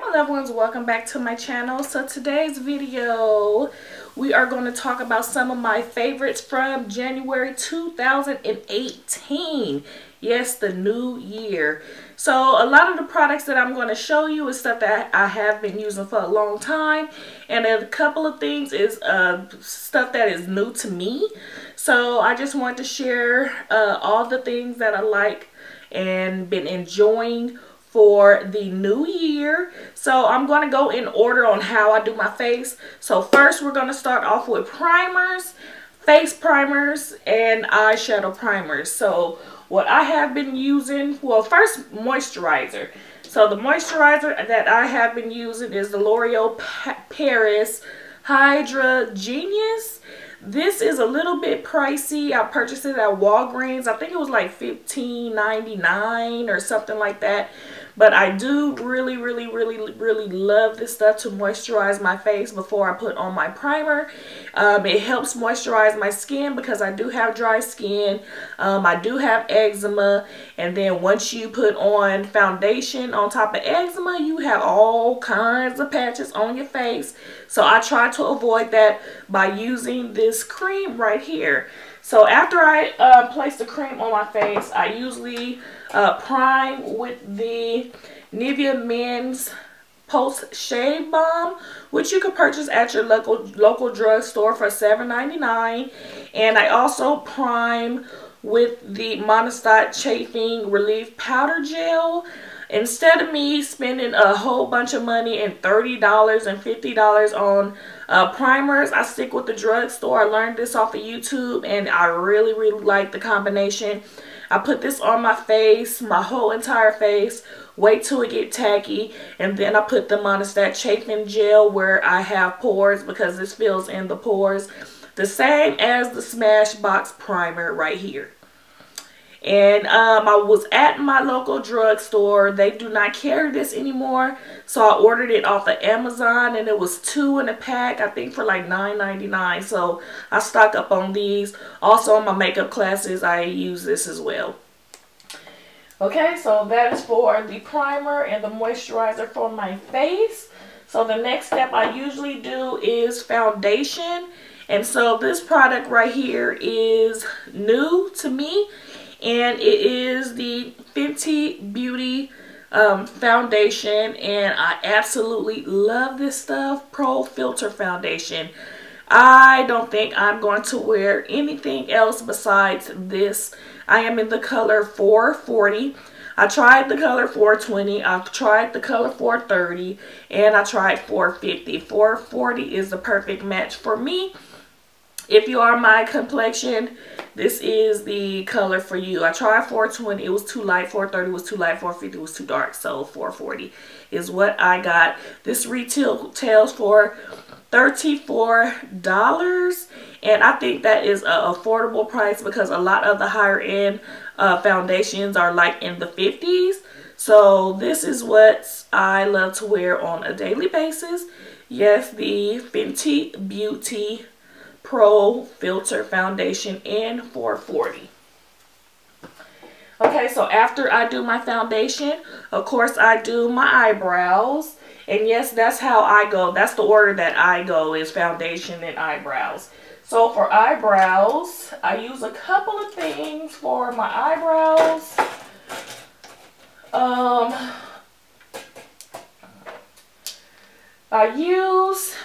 my loved ones, welcome back to my channel. So today's video we are going to talk about some of my favorites from January 2018. Yes, the new year. So a lot of the products that I'm going to show you is stuff that I have been using for a long time, and a couple of things is stuff that is new to me. So I just want to share all the things that I like and been enjoying for the new year. So I'm going to go in order on how I do my face. So first we're going to start off with primers, face primers, and eyeshadow primers. So what I have been using, well, first moisturizer. So the moisturizer that I have been using is the L'Oreal Paris Hydra Genius. This is a little bit pricey. I purchased it at Walgreens. I think it was like $15.99 or something like that. But I do really love this stuff to moisturize my face before I put on my primer. It helps moisturize my skin because I do have dry skin. I do have eczema. And then once you put on foundation on top of eczema, you have all kinds of patches on your face. So I try to avoid that by using this cream right here. So after I place the cream on my face, I usually prime with the Nivea Men's Post Shave Balm, which you can purchase at your local drugstore for $7.99. And I also prime with the Monistat Chafing Relief Powder Gel. Instead of me spending a whole bunch of money and $30 and $50 on primers, I stick with the drugstore. I learned this off of YouTube, and I really like the combination. I put this on my face, my whole entire face, wait till it get tacky, and then I put the Monistat Chafing Gel where I have pores because this fills in the pores. The same as the Smashbox primer right here. And I was at my local drugstore. They do not carry this anymore, so I ordered it off of Amazon, and it was 2 in a pack, I think for like $9.99. So I stock up on these. Also in my makeup classes I use this as well. Okay, so that is for the primer and the moisturizer for my face. So the next step I usually do is foundation. And so this product right here is new to me. And it is the Fenty Beauty foundation, and I absolutely love this stuff. Pro Filter foundation. I don't think I'm going to wear anything else besides this. I am in the color 440. I tried the color 420. I've tried the color 430, and I tried 450. 440 is the perfect match for me. If you are my complexion, this is the color for you. I tried 420. It was too light. 430 was too light. 450 was too dark. So 440 is what I got. This retails for $34. And I think that is an affordable price because a lot of the higher end foundations are like in the 50s. So this is what I love to wear on a daily basis. Yes, the Fenty Beauty Pro Filter foundation in 440. Okay, so after I do my foundation, of course I do my eyebrows. And yes, that's how I go. That's the order that I go, is foundation and eyebrows. So for eyebrows, I use a couple of things for my eyebrows. I use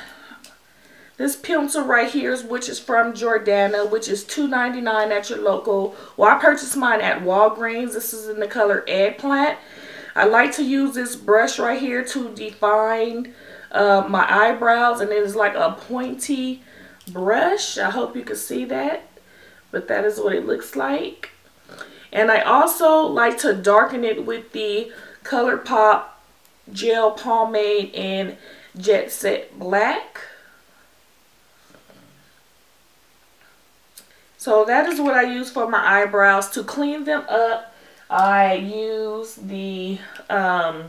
this pencil right here, which is from Jordana, which is $2.99 at your local. Well, I purchased mine at Walgreens. This is in the color Eggplant. I like to use this brush right here to define my eyebrows, and it is like a pointy brush. I hope you can see that, but that is what it looks like. And I also like to darken it with the ColourPop Gel Pomade in Jet Set Black. So that is what I use for my eyebrows. To clean them up, I use the, I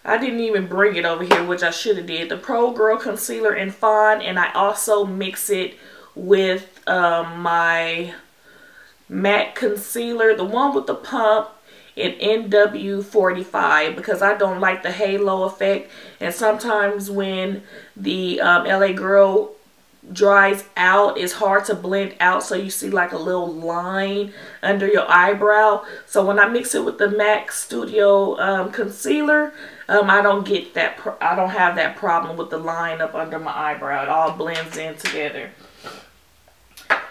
didn't even bring it over here, which I should have did, the Pro Girl Concealer in Fawn, and I also mix it with my matte concealer, the one with the pump, in NW45 because I don't like the halo effect. And sometimes when the LA Girl dries out, it's hard to blend out, so you see like a little line under your eyebrow. So when I mix it with the MAC Studio concealer, I don't get that. I don't have that problem with the line up under my eyebrow. It all blends in together.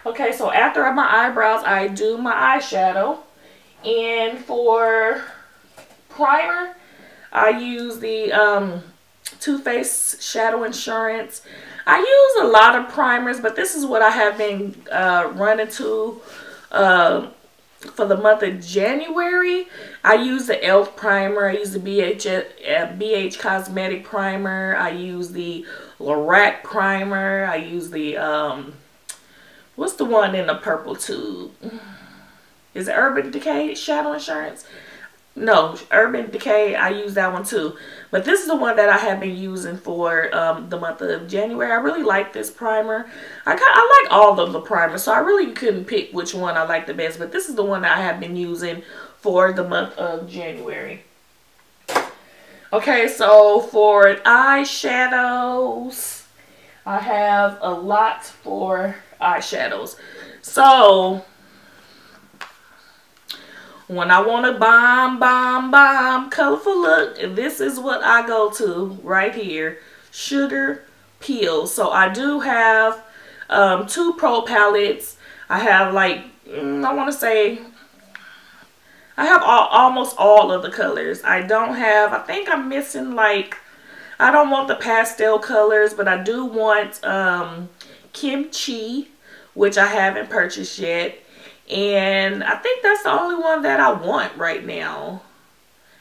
Okay, so after my eyebrows, I do my eyeshadow. And for primer, I use the Too Faced Shadow Insurance. I use a lot of primers, but this is what I have been running to for the month of January. I use the e.l.f. primer. I use the BH Cosmetic primer. I use the Lorac primer. I use the, what's the one in the purple tube? Is it Urban Decay Shadow Insurance? No, Urban Decay, I use that one too. But this is the one that I have been using for the month of January. I really like this primer. I like all of the primers, so I really couldn't pick which one I like the best. But this is the one that I have been using for the month of January. Okay, so for eyeshadows, I have a lot for eyeshadows. So when I want a bomb colorful look, this is what I go to right here. Sugar Peel. So I do have 2 pro palettes. I have like, I want to say, I have almost all of the colors. I don't have, I think I'm missing like, I don't want the pastel colors, but I do want Kimchi, which I haven't purchased yet. And I think that's the only one that I want right now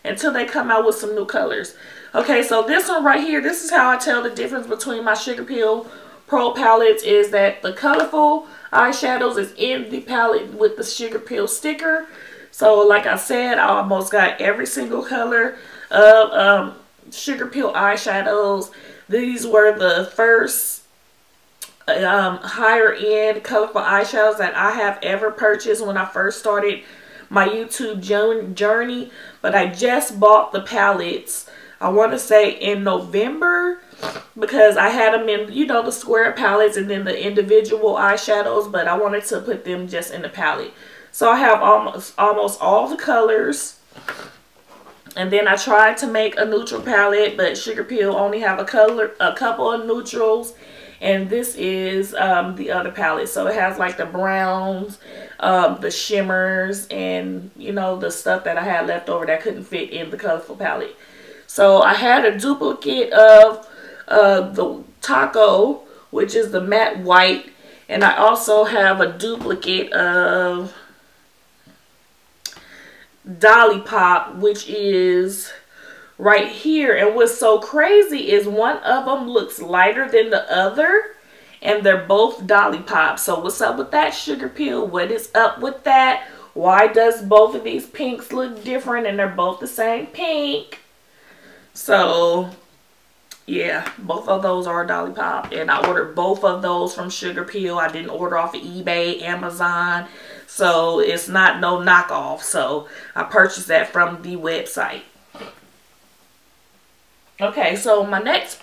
until they come out with some new colors. Okay, so this one right here, this is how I tell the difference between my Sugar Peel Pro palettes, is that the colorful eyeshadows is in the palette with the Sugar Peel sticker. So like I said, I almost got every single color of Sugar Peel eyeshadows. These were the first higher end colorful eyeshadows that I have ever purchased when I first started my YouTube journey. But I just bought the palettes, I want to say in November, because I had them in, you know, the square palettes and then the individual eyeshadows, but I wanted to put them just in the palette. So I have almost all the colors. And then I tried to make a neutral palette, but Sugar Peel only have a couple of neutrals. And this is the other palette. So it has like the browns, the shimmers, and you know, the stuff that I had left over that couldn't fit in the colorful palette. So I had a duplicate of the Taco, which is the matte white. And I also have a duplicate of Dolly Pop, which is right here. And what's so crazy is one of them looks lighter than the other, and they're both Dolly Pop. So what's up with that, Sugar Peel? What is up with that? Why does both of these pinks look different and they're both the same pink? So yeah, both of those are Dolly Pop, and I ordered both of those from Sugar Peel. I didn't order off of eBay, Amazon, so it's not no knockoff. So I purchased that from the website. Okay, so my next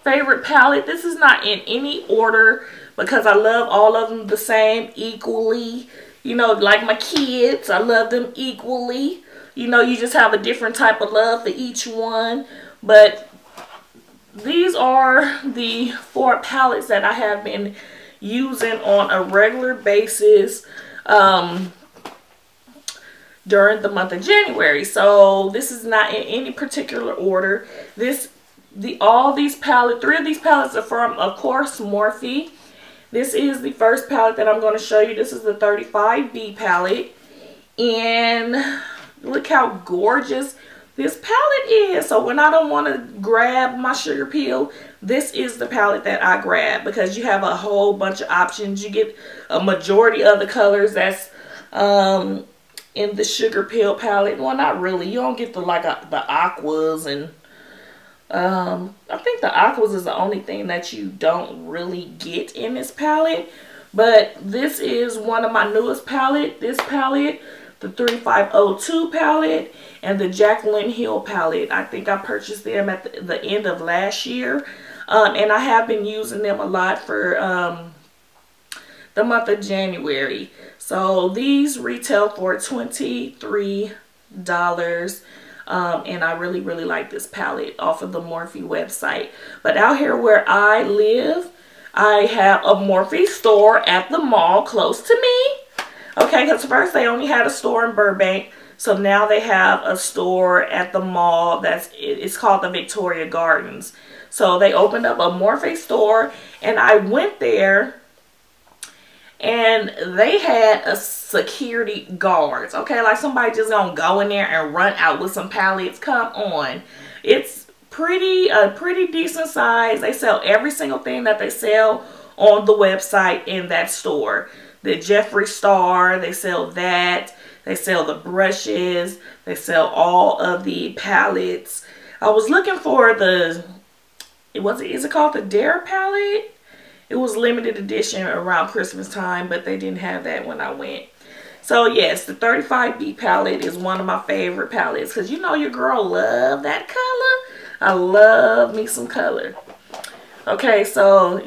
favorite palette, this is not in any order because I love all of them the same equally. You know, like my kids, I love them equally. You know, you just have a different type of love for each one. But these are the 4 palettes that I have been using on a regular basis during the month of January. So this is not in any particular order. All these palettes, 3 of these palettes are from, of course, Morphe. This is the first palette that I'm going to show you. This is the 35B palette. And look how gorgeous this palette is. So when I don't want to grab my Sugar Peel, this is the palette that I grab, because you have a whole bunch of options. You get a majority of the colors that's in the Sugar Peel palette. Well, not really. You don't get the the aquas, and I think the aquas is the only thing that you don't really get in this palette. But this is one of my newest palette. This palette, the 3502 palette, and the Jaclyn Hill palette. I think I purchased them at the end of last year. And I have been using them a lot for the month of January. So these retail for $23. And I really, really like this palette off of the Morphe website. But out here where I live, I have a Morphe store at the mall close to me. Okay, because first they only had a store in Burbank. So now they have a store at the mall it's called the Victoria Gardens. So they opened up a Morphe store, and I went there, and they had a security guards. Okay, like somebody just gonna go in there and run out with some palettes. Come on. It's a pretty decent size. They sell every single thing that they sell on the website in that store. The Jeffree Star, they sell that. They sell the brushes. They sell all of the palettes. I was looking for is it called the Dare palette? It was limited edition around Christmas time, but they didn't have that when I went. So yes, the 35B palette is one of my favorite palettes, because you know your girl love that color. I love me some color. Okay, so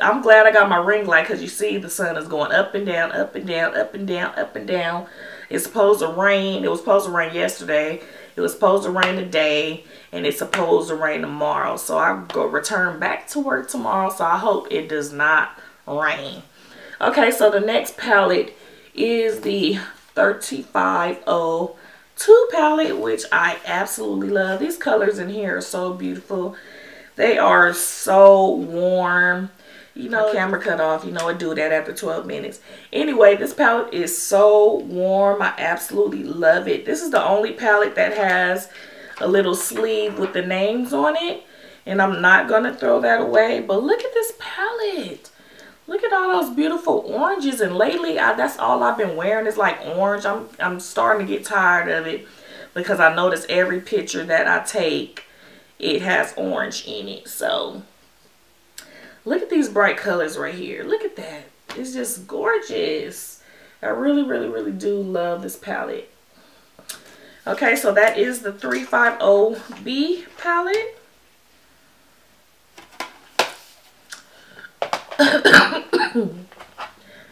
I'm glad I got my ring light, because you see the sun is going up and down, up and down, up and down, up and down. It's supposed to rain. It was supposed to rain yesterday. It was supposed to rain today, and it's supposed to rain tomorrow. So I go return back to work tomorrow, so I hope it does not rain. Okay, so the next palette is the 3502 palette, which I absolutely love. These colors in here are so beautiful. They are so warm. You know, camera cut off. You know, I do that after 12 minutes. Anyway, this palette is so warm. I absolutely love it. This is the only palette that has a little sleeve with the names on it. And I'm not going to throw that away. But look at this palette. Look at all those beautiful oranges. And lately, that's all I've been wearing is like orange. I'm starting to get tired of it, because I notice every picture that I take, it has orange in it. So look at these bright colors right here. Look at that. It's just gorgeous. I really, really, really do love this palette. Okay, so that is the 350B palette.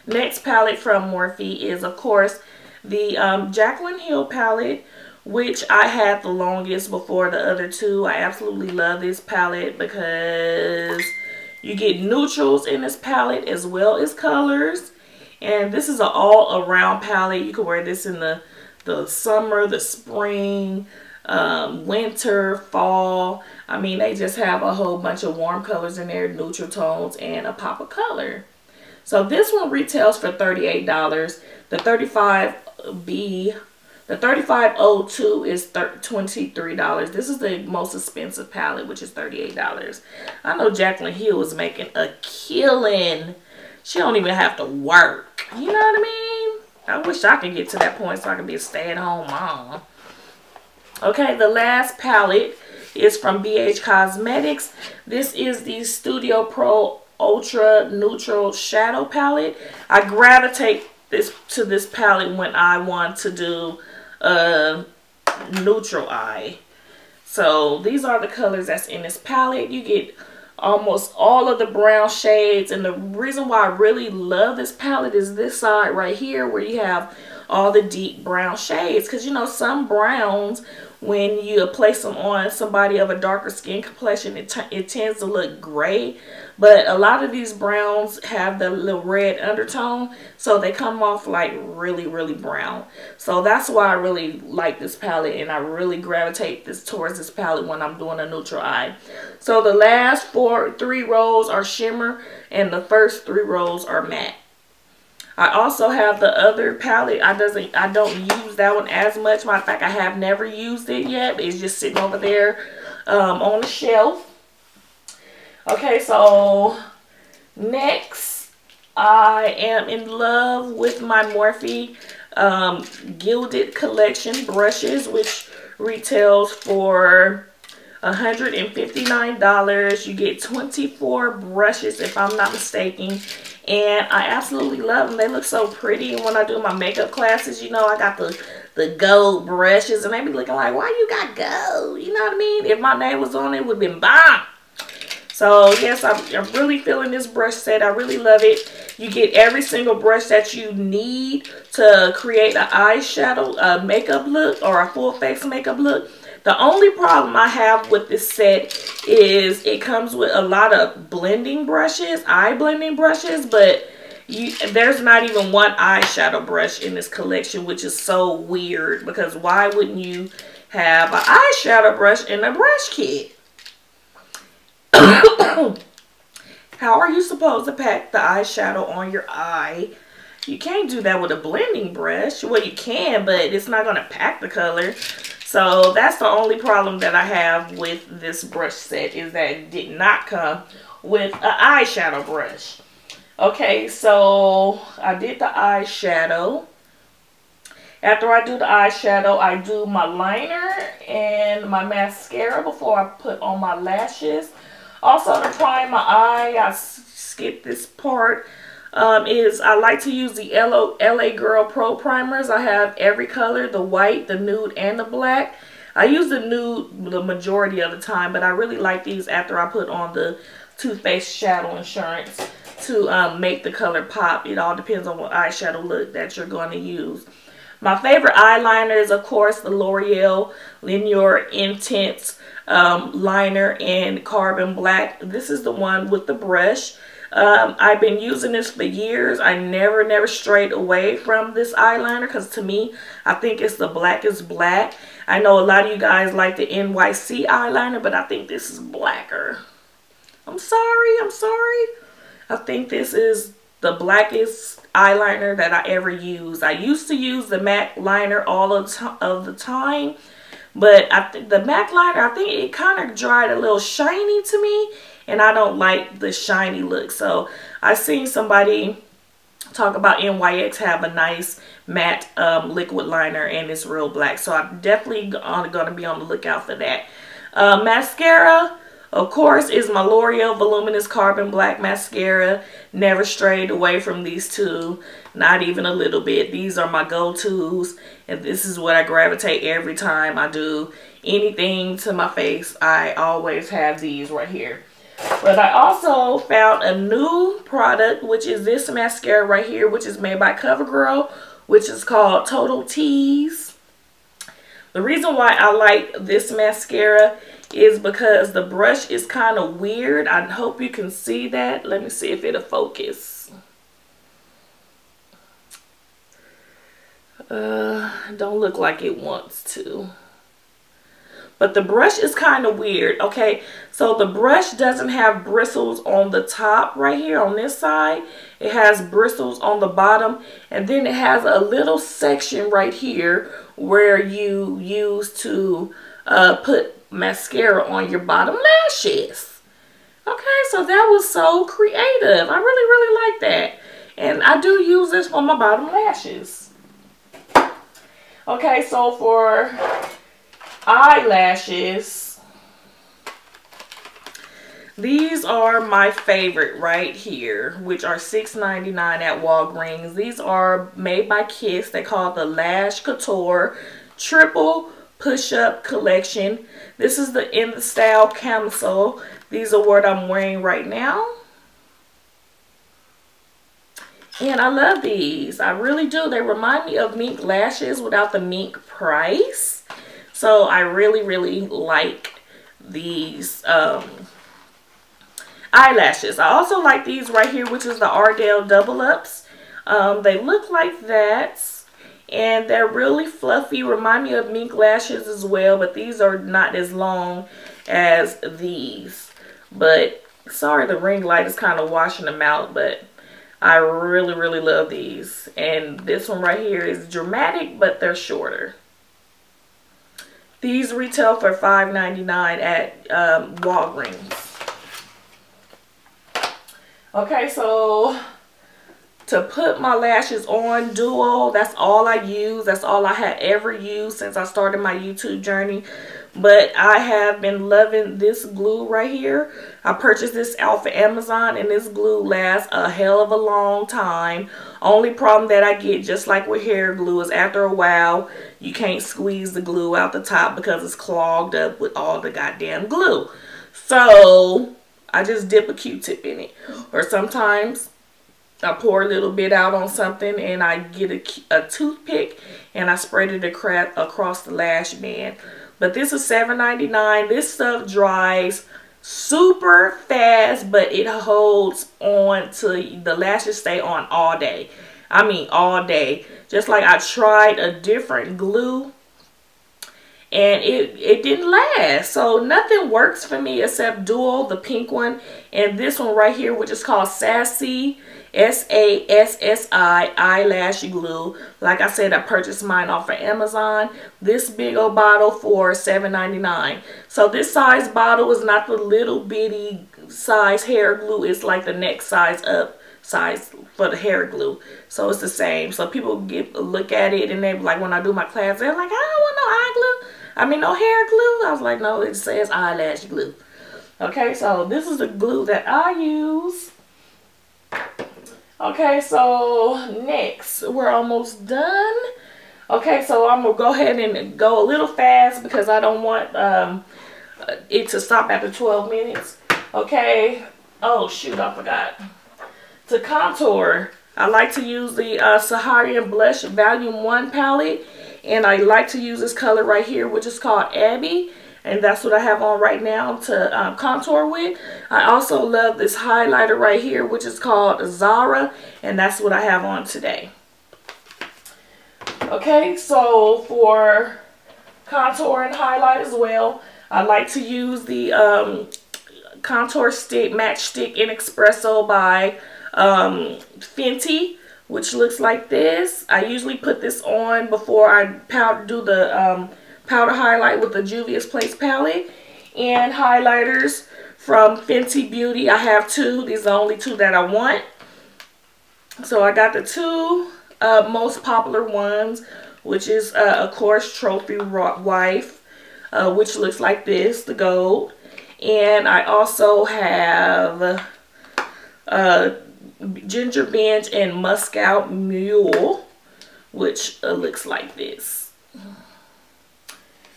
Next palette from Morphe is, of course, the Jaclyn Hill palette, which I had the longest before the other two. I absolutely love this palette because you get neutrals in this palette as well as colors. And this is an all-around palette. You can wear this in the summer, the spring, winter, fall. I mean, they just have a whole bunch of warm colors in there, neutral tones, and a pop of color. So this one retails for $38. The 3502 is $23. This is the most expensive palette, which is $38. I know Jaclyn Hill is making a killing. She don't even have to work. You know what I mean? I wish I could get to that point so I could be a stay-at-home mom. Okay, the last palette is from BH Cosmetics. This is the Studio Pro Ultra Neutral Shadow Palette. I gravitate to this palette when I want to do a neutral eye. So these are the colors that's in this palette. You get almost all of the brown shades, and the reason why I really love this palette is this side right here where you have all the deep brown shades, because you know some browns, when you place them on somebody of a darker skin complexion, it tends to look gray. But a lot of these browns have the little red undertone, so they come off like really, really brown. So that's why I really like this palette, and I really gravitate towards this palette when I'm doing a neutral eye. So the last three rows are shimmer, and the first 3 rows are matte. I also have the other palette. I don't use that one as much. Matter of fact, I have never used it yet. It's just sitting over there on the shelf. Okay, so next, I am in love with my Morphe Gilded Collection brushes, which retails for $159. You get 24 brushes, if I'm not mistaken. And I absolutely love them. They look so pretty. And when I do my makeup classes, you know, I got the gold brushes. And they be looking like, why you got gold? You know what I mean? If my name was on it, it would have been bomb. So, yes, I'm really feeling this brush set. I really love it. You get every single brush that you need to create an eyeshadow makeup look or a full face makeup look. The only problem I have with this set is it comes with a lot of blending brushes, eye blending brushes, but there's not even one eyeshadow brush in this collection, which is so weird because why wouldn't you have an eyeshadow brush in a brush kit? How are you supposed to pack the eyeshadow on your eye? You can't do that with a blending brush. Well, you can, but it's not going to pack the color. So that's the only problem that I have with this brush set, is that it did not come with an eyeshadow brush. Okay, so I did the eyeshadow. After I do the eyeshadow, I do my liner and my mascara before I put on my lashes. Also, to prime my eye, I skipped this part, is I like to use the LA Girl Pro Primers. I have every color, the white, the nude, and the black. I use the nude the majority of the time, but I really like these after I put on the Too Faced Shadow Insurance to make the color pop. It all depends on what eyeshadow look that you're going to use. My favorite eyeliner is, of course, the L'Oreal Linear Intense liner in Carbon Black. This is the one with the brush. I've been using this for years. I never strayed away from this eyeliner because to me, I think it's the blackest black. I know a lot of you guys like the NYC eyeliner, but I think this is blacker. I'm sorry. I think this is the blackest eyeliner that I ever used. I used to use the MAC liner all of the time, but the MAC liner, I think it kind of dried a little shiny to me, and I don't like the shiny look. So I seen somebody talk about NYX have a nice matte liquid liner, and it's real black. So I'm definitely going to be on the lookout for that. Mascara, of course, is my L'Oreal Voluminous Carbon Black Mascara. Never strayed away from these two, not even a little bit. These are my go-tos, and this is what I gravitate every time I do anything to my face. I always have these right here. But I also found a new product, which is this mascara right here, which is made by CoverGirl, which is called Total Tease. The reason why I like this mascara is because the brush is kind of weird. I hope you can see that. Let me see if it'll focus. Don't look like it wants to. But the brush is kind of weird. Okay, so the brush doesn't have bristles on the top right here on this side. It has bristles on the bottom, and then it has a little section right here where you use to put mascara on your bottom lashes. Okay, so that was so creative. I really like that. And I do use this for my bottom lashes. Okay, so for eyelashes, these are my favorite right here, which are $6.99 at Walgreens. These are made by Kiss. They call it the Lash Couture Triple Push-Up Collection. This is in the style camisole. These are what I'm wearing right now. And I love these. I really do. They remind me of mink lashes without the mink price. So I really like these eyelashes. I also like these right here, which is the Ardell Double Ups. They look like that. And they're really fluffy. Remind me of mink lashes as well. But these are not as long as these. But sorry, the ring light is kind of washing them out. But I really love these. And this one right here is dramatic, but they're shorter. These retail for $5.99 at Walgreens. Okay, so to put my lashes on, Duo, that's all I use. That's all I had ever used since I started my YouTube journey. But I have been loving this glue right here. I purchased this off of Amazon, and this glue lasts a hell of a long time. Only problem that I get, just like with hair glue, is after a while, you can't squeeze the glue out the top because it's clogged up with all the goddamn glue. So I just dip a Q-tip in it. Or sometimes I pour a little bit out on something and I get a toothpick and I spread it across the lash band. But this is $7.99. This stuff dries super fast, but it holds on to the lashes stay on all day. I mean all day. Just like I tried a different glue and it didn't last. So nothing works for me except Dual, the pink one, and this one right here, which is called Sassy, S-A-S-S-I eyelash glue. Like I said, I purchased mine off of Amazon. This big old bottle for $7.99. So this size bottle is not the little bitty size hair glue. It's like the next size up size for the hair glue. So it's the same. So people look at it and they like, when I do my class, they're like, I don't want no eye glue. I mean no hair glue. I was like, no, it says eyelash glue. Okay, so this is the glue that I use. Okay, so next, we're almost done. Okay, so I'm going to go ahead and go a little fast because I don't want it to stop after 12 minutes. Okay. Oh, shoot, I forgot. To contour, I like to use the Saharan Blush Volume 1 palette. And I like to use this color right here, which is called Abby. And that's what I have on right now to contour with. I also love this highlighter right here, which is called Zara. And that's what I have on today. Okay, so for contour and highlight as well, I like to use the contour stick, match stick in Espresso by Fenty, which looks like this. I usually put this on before I do the powder highlight with the Juvia's Place palette. And highlighters from Fenty Beauty. I have two. These are the only two that I want. So I got the two most popular ones, which is of course Trophy Wife, which looks like this, the gold. And I also have Ginger Binge and Moscow Mule, which looks like this.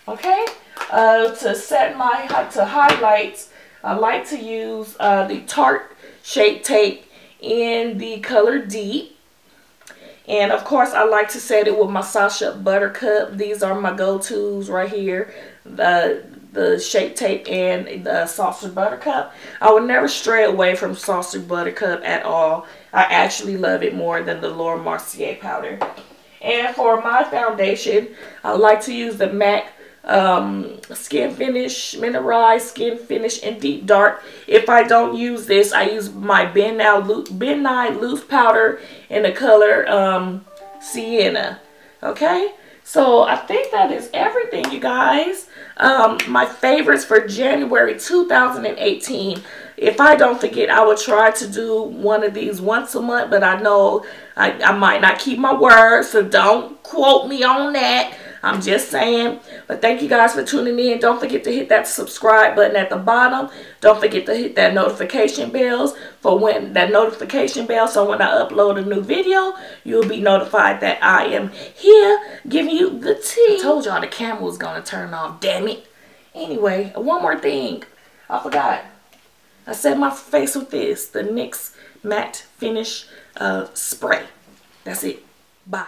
Okay, to set my highlights, I like to use the Tarte Shape Tape in the color Deep. And of course, I like to set it with my Sacha Buttercup. These are my go-tos right here. The Shape Tape and the Sacha Buttercup. I would never stray away from Sacha Buttercup at all. I actually love it more than the Laura Mercier powder. And for my foundation, I like to use the MAC Skin Finish, Mineralized Skin Finish in Deep Dark. If I don't use this, I use my Ben Nye Loose Powder in the color Sienna. Okay, so I think that is everything, you guys. My favorites for January 2018. If I don't forget, I will try to do one of these once a month, but I know I might not keep my word, so don't quote me on that. I'm just saying. But thank you guys for tuning in. Don't forget to hit that subscribe button at the bottom. Don't forget to hit that notification bell so when I upload a new video, you'll be notified that I am here giving you the tea. I told y'all the camera was going to turn off, damn it. Anyway, one more thing. I forgot. I set my face with this, the NYX Matte Finish Spray. That's it. Bye.